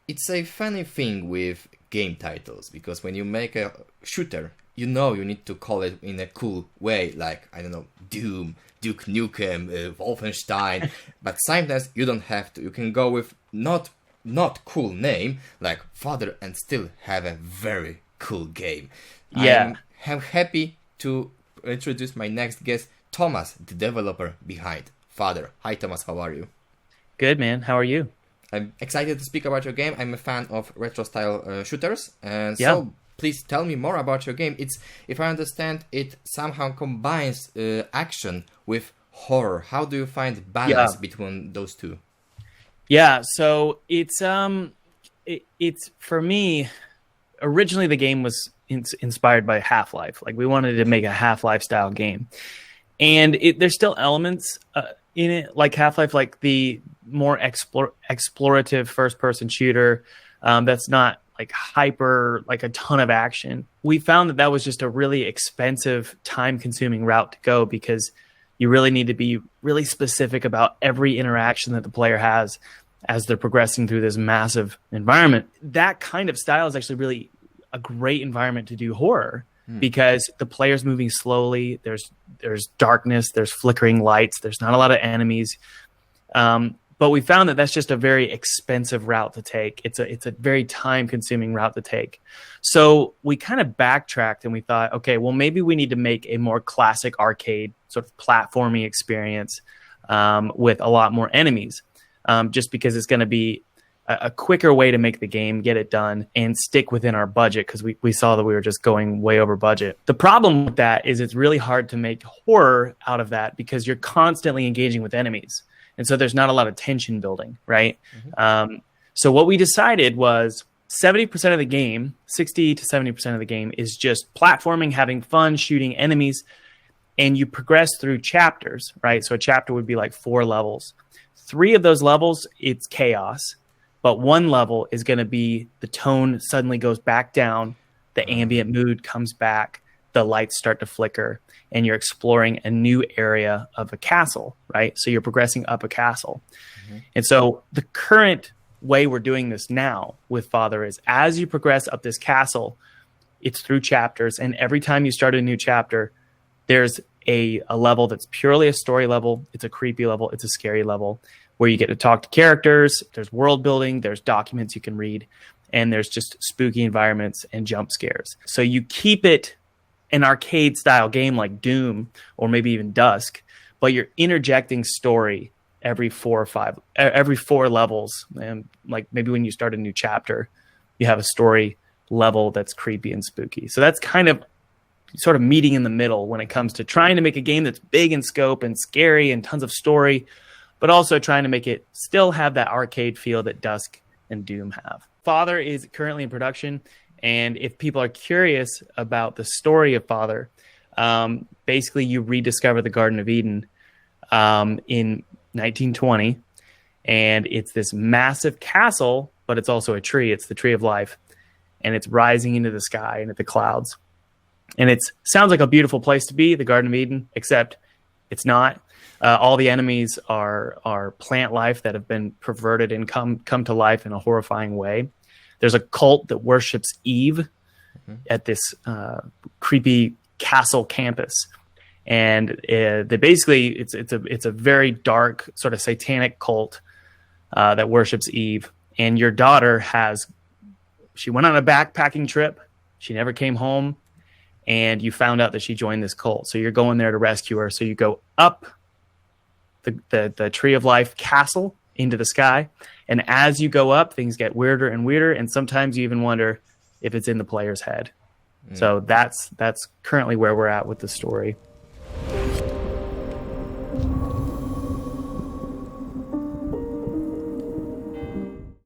It's a funny thing with game titles, because when you make a shooter, you know you need to call it in a cool way, like, I don't know, Doom, Duke Nukem, Wolfenstein, but sometimes you don't have to. You can go with not cool name, like Father, and still have a very cool game. Yeah. I'm happy to introduce my next guest, Thomas, the developer behind Father. Hi Thomas, how are you? Good, man. How are you? I'm excited to speak about your game. I'm a fan of retro-style shooters, and Yeah. so please tell me more about your game. It's, if I understand, it somehow combines action with horror. How do you find balance Yeah. between those two? Yeah. So it's for me. Originally, the game was inspired by Half-Life. Like we wanted to make a Half-Life style game, and there's still elements in it, like Half-Life, like the more explorative first-person shooter. That's not like hyper, like a ton of action. We found that was just a really expensive, time-consuming route to go, because you really need to be really specific about every interaction that the player has as they're progressing through this massive environment. That kind of style is actually really a great environment to do horror, because the player's moving slowly. There's darkness, there's flickering lights, there's not a lot of enemies. But we found that that's just a very expensive route to take. It's a very time-consuming route to take. So we kind of backtracked and we thought, okay, well, maybe we need to make a more classic arcade sort of platforming experience with a lot more enemies, just because it's going to be a quicker way to make the game, get it done, and stick within our budget, because we saw that we were just going way over budget. The problem with that is it's really hard to make horror out of that, because you're constantly engaging with enemies. And so there's not a lot of tension building, right? So what we decided was 70% of the game, 60 to 70% of the game is just platforming, having fun, shooting enemies, and you progress through chapters, right? So a chapter would be like 4 levels. 3 of those levels, it's chaos, but 1 level is going to be the tone suddenly goes back down, the ambient mood comes back, the lights start to flicker, and you're exploring a new area of a castle, right? So you're progressing up a castle. And so the current way we're doing this now with Father is, as you progress up this castle, it's through chapters, and every time you start a new chapter, there's a level that's purely a story level. It's a creepy level. It's a scary level where you get to talk to characters. There's world building. There's documents you can read. And there's just spooky environments and jump scares. So you keep it an arcade style game like Doom or maybe even Dusk, but you're interjecting story every 4 levels. And like maybe when you start a new chapter, you have a story level that's creepy and spooky. So that's kind of sort of meeting in the middle when it comes to trying to make a game that's big in scope and scary and tons of story, but also trying to make it still have that arcade feel that Dusk and Doom have. Father is currently in production, and if people are curious about the story of Father, basically you rediscover the Garden of Eden in 1920, and it's this massive castle, but it's also a tree. It's the Tree of Life, and it's rising into the sky and at the clouds. And it sounds like a beautiful place to be, the Garden of Eden, except it's not. All the enemies are plant life that have been perverted and come to life in a horrifying way. There's a cult that worships Eve at this creepy castle campus, and they basically it's a very dark sort of satanic cult that worships Eve. And your daughter she went on a backpacking trip. She never came home, and you found out that she joined this cult. So you're going there to rescue her. So you go up the Tree of Life castle into the sky. And as you go up, things get weirder and weirder. And sometimes you even wonder if it's in the player's head. So that's currently where we're at with the story.